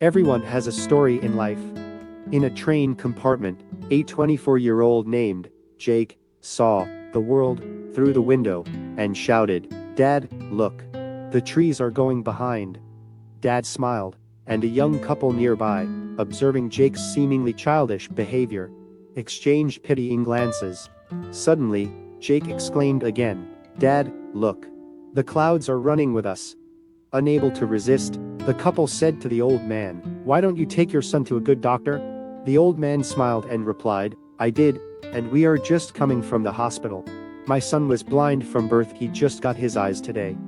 Everyone has a story in life. In a train compartment, a 24-year-old named Jake saw the world through the window and shouted, "Dad, look. The trees are going behind." Dad smiled, and a young couple nearby, observing Jake's seemingly childish behavior, exchanged pitying glances. Suddenly, Jake exclaimed again, "Dad, look. The clouds are running with us." Unable to resist, the couple said to the old man, "Why don't you take your son to a good doctor?" The old man smiled and replied, "I did, and we are just coming from the hospital. My son was blind from birth, he just got his eyes today."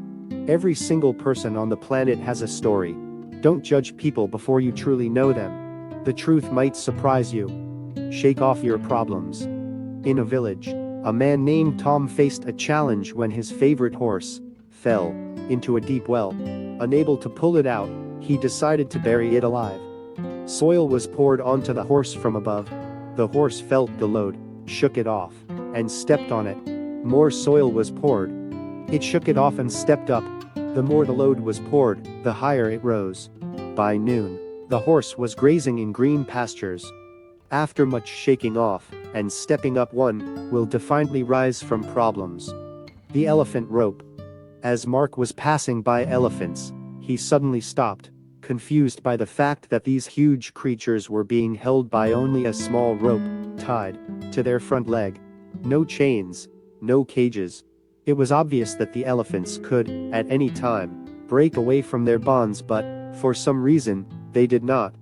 Every single person on the planet has a story. Don't judge people before you truly know them. The truth might surprise you. Shake off your problems. In a village, a man named Tom faced a challenge when his favorite horse fell into a deep well. Unable to pull it out, he decided to bury it alive. Soil was poured onto the horse from above. The horse felt the load, shook it off, and stepped on it. More soil was poured. It shook it off and stepped up. The more the load was poured, the higher it rose. By noon, the horse was grazing in green pastures. After much shaking off and stepping up, one will defiantly rise from problems. The elephant rope. As Mark was passing by elephants, he suddenly stopped, confused by the fact that these huge creatures were being held by only a small rope, tied to their front leg. No chains, no cages. It was obvious that the elephants could, at any time, break away from their bonds, but, for some reason, they did not.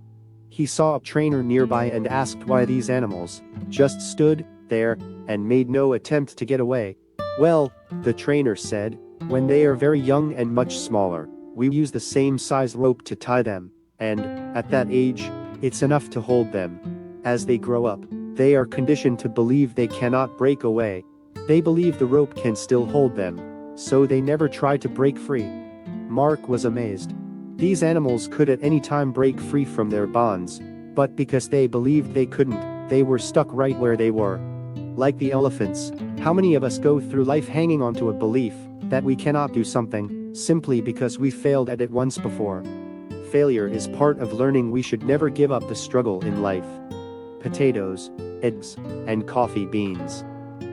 He saw a trainer nearby and asked why these animals just stood there and made no attempt to get away. "Well," the trainer said, "when they are very young and much smaller, we use the same size rope to tie them, and, at that age, it's enough to hold them. As they grow up, they are conditioned to believe they cannot break away. They believe the rope can still hold them, so they never try to break free." Mark was amazed. These animals could at any time break free from their bonds, but because they believed they couldn't, they were stuck right where they were. Like the elephants, how many of us go through life hanging onto a belief that we cannot do something, simply because we failed at it once before? Failure is part of learning. We should never give up the struggle in life. Potatoes, eggs, and coffee beans.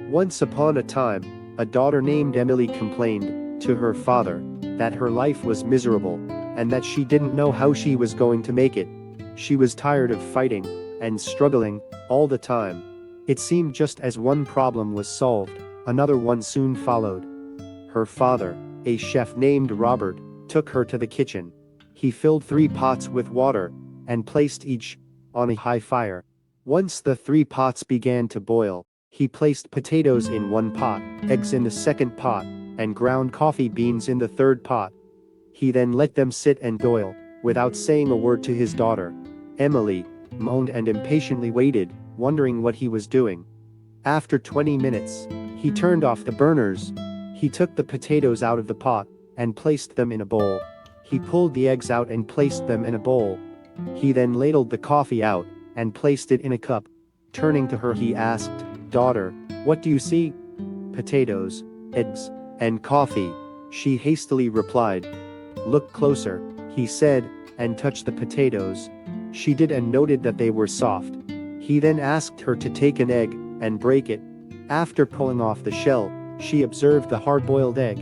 Once upon a time, a daughter named Emily complained to her father that her life was miserable and that she didn't know how she was going to make it. She was tired of fighting and struggling all the time. It seemed just as one problem was solved, another one soon followed. Her father, a chef named Robert, took her to the kitchen. He filled 3 pots with water and placed each on a high fire. Once the 3 pots began to boil, he placed potatoes in 1 pot, eggs in the 2nd pot, and ground coffee beans in the 3rd pot. He then let them sit and boil, without saying a word to his daughter. Emily moaned and impatiently waited, wondering what he was doing. After 20 minutes, he turned off the burners. He took the potatoes out of the pot and placed them in a bowl. He pulled the eggs out and placed them in a bowl. He then ladled the coffee out and placed it in a cup. Turning to her, he asked, "Daughter, what do you see?" "Potatoes, eggs, and coffee," she hastily replied. "Look closer," he said, and touched the potatoes. She did and noted that they were soft. He then asked her to take an egg and break it. After pulling off the shell, she observed the hard-boiled egg.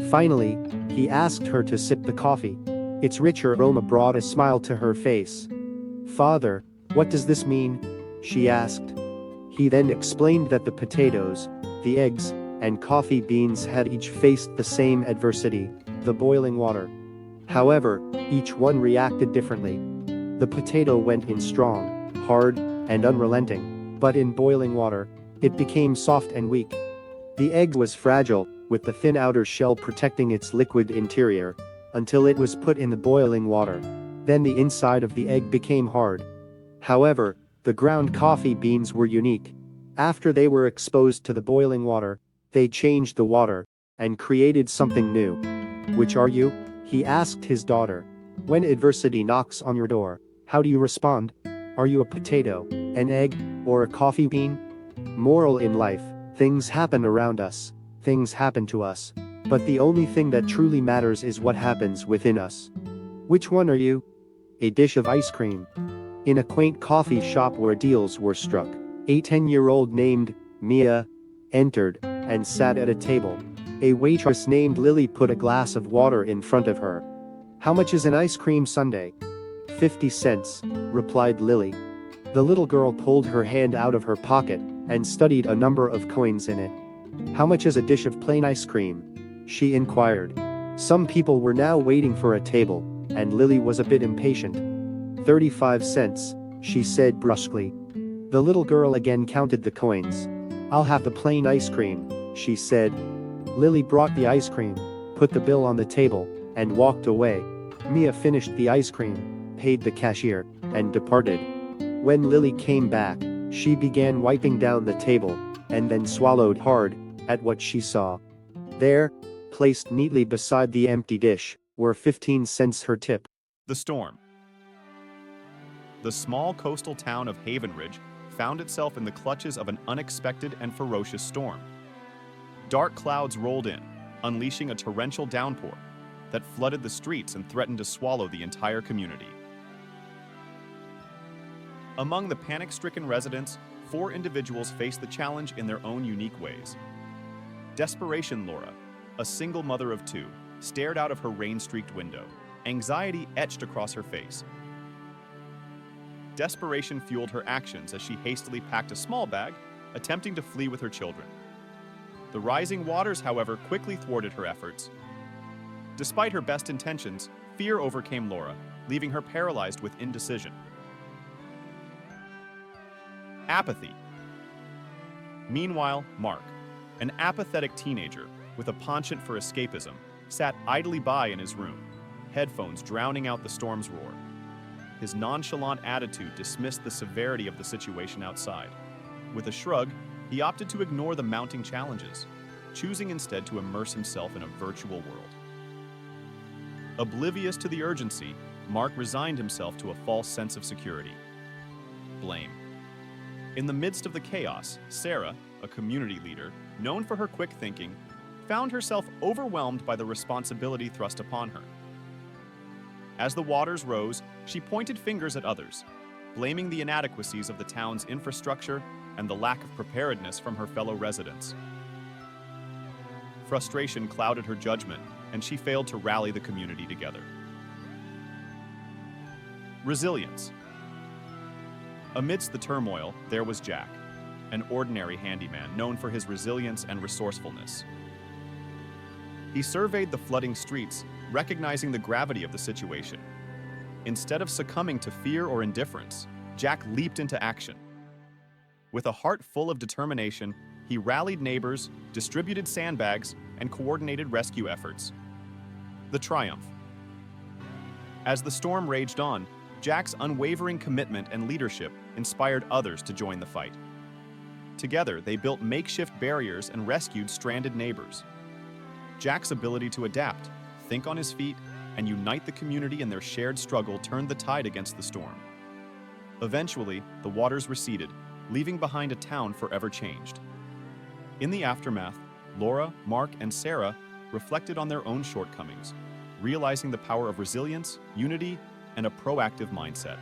Finally, he asked her to sip the coffee. Its richer aroma brought a smile to her face. "Father, what does this mean?" she asked. He then explained that the potatoes, the eggs, and coffee beans had each faced the same adversity, the boiling water. However, each one reacted differently. The potato went in strong, hard, and unrelenting, but in boiling water, it became soft and weak. The egg was fragile, with the thin outer shell protecting its liquid interior, until it was put in the boiling water. Then the inside of the egg became hard. However, the ground coffee beans were unique. After they were exposed to the boiling water, they changed the water and created something new. "Which are you?" he asked his daughter. "When adversity knocks on your door, how do you respond? Are you a potato, an egg, or a coffee bean?" Moral in life: things happen around us, things happen to us, but the only thing that truly matters is what happens within us. Which one are you? a dish of ice cream. In a quaint coffee shop where deals were struck, a 10-year-old named Mia entered and sat at a table. A waitress named Lily put a glass of water in front of her. "How much is an ice cream sundae?" 50 cents, replied Lily. The little girl pulled her hand out of her pocket and studied a number of coins in it. "How much is a dish of plain ice cream?" she inquired. Some people were now waiting for a table, and Lily was a bit impatient. 35 cents, she said brusquely. The little girl again counted the coins. "I'll have the plain ice cream," she said. Lily brought the ice cream, put the bill on the table, and walked away. Mia finished the ice cream, paid the cashier, and departed. When Lily came back, she began wiping down the table, and then swallowed hard at what she saw. There, placed neatly beside the empty dish, were 15 cents her tip. The storm. The small coastal town of Havenridge found itself in the clutches of an unexpected and ferocious storm. Dark clouds rolled in, unleashing a torrential downpour that flooded the streets and threatened to swallow the entire community. Among the panic-stricken residents, 4 individuals faced the challenge in their own unique ways. Desperation Laura, a single mother of 2, stared out of her rain-streaked window, anxiety etched across her face. Desperation fueled her actions as she hastily packed a small bag, attempting to flee with her children. The rising waters, however, quickly thwarted her efforts. Despite her best intentions, fear overcame Laura, leaving her paralyzed with indecision. Apathy. Meanwhile, Mark, an apathetic teenager with a penchant for escapism, sat idly by in his room, headphones drowning out the storm's roar. His nonchalant attitude dismissed the severity of the situation outside. With a shrug, he opted to ignore the mounting challenges, choosing instead to immerse himself in a virtual world. Oblivious to the urgency, Mark resigned himself to a false sense of security. Blame. In the midst of the chaos, Sarah, a community leader, known for her quick thinking, found herself overwhelmed by the responsibility thrust upon her. As the waters rose, she pointed fingers at others, blaming the inadequacies of the town's infrastructure and the lack of preparedness from her fellow residents. Frustration clouded her judgment, and she failed to rally the community together. Resilience. Amidst the turmoil, there was Jack, an ordinary handyman known for his resilience and resourcefulness. He surveyed the flooding streets, recognizing the gravity of the situation. Instead of succumbing to fear or indifference, Jack leaped into action. With a heart full of determination, he rallied neighbors, distributed sandbags, and coordinated rescue efforts. The triumph. As the storm raged on, Jack's unwavering commitment and leadership inspired others to join the fight. Together, they built makeshift barriers and rescued stranded neighbors. Jack's ability to adapt, think on his feet, and unite the community in their shared struggle turned the tide against the storm. Eventually, the waters receded, leaving behind a town forever changed. In the aftermath, Laura, Mark, and Sarah reflected on their own shortcomings, realizing the power of resilience, unity, and a proactive mindset.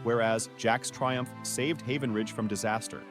Whereas Jack's triumph saved Havenridge from disaster,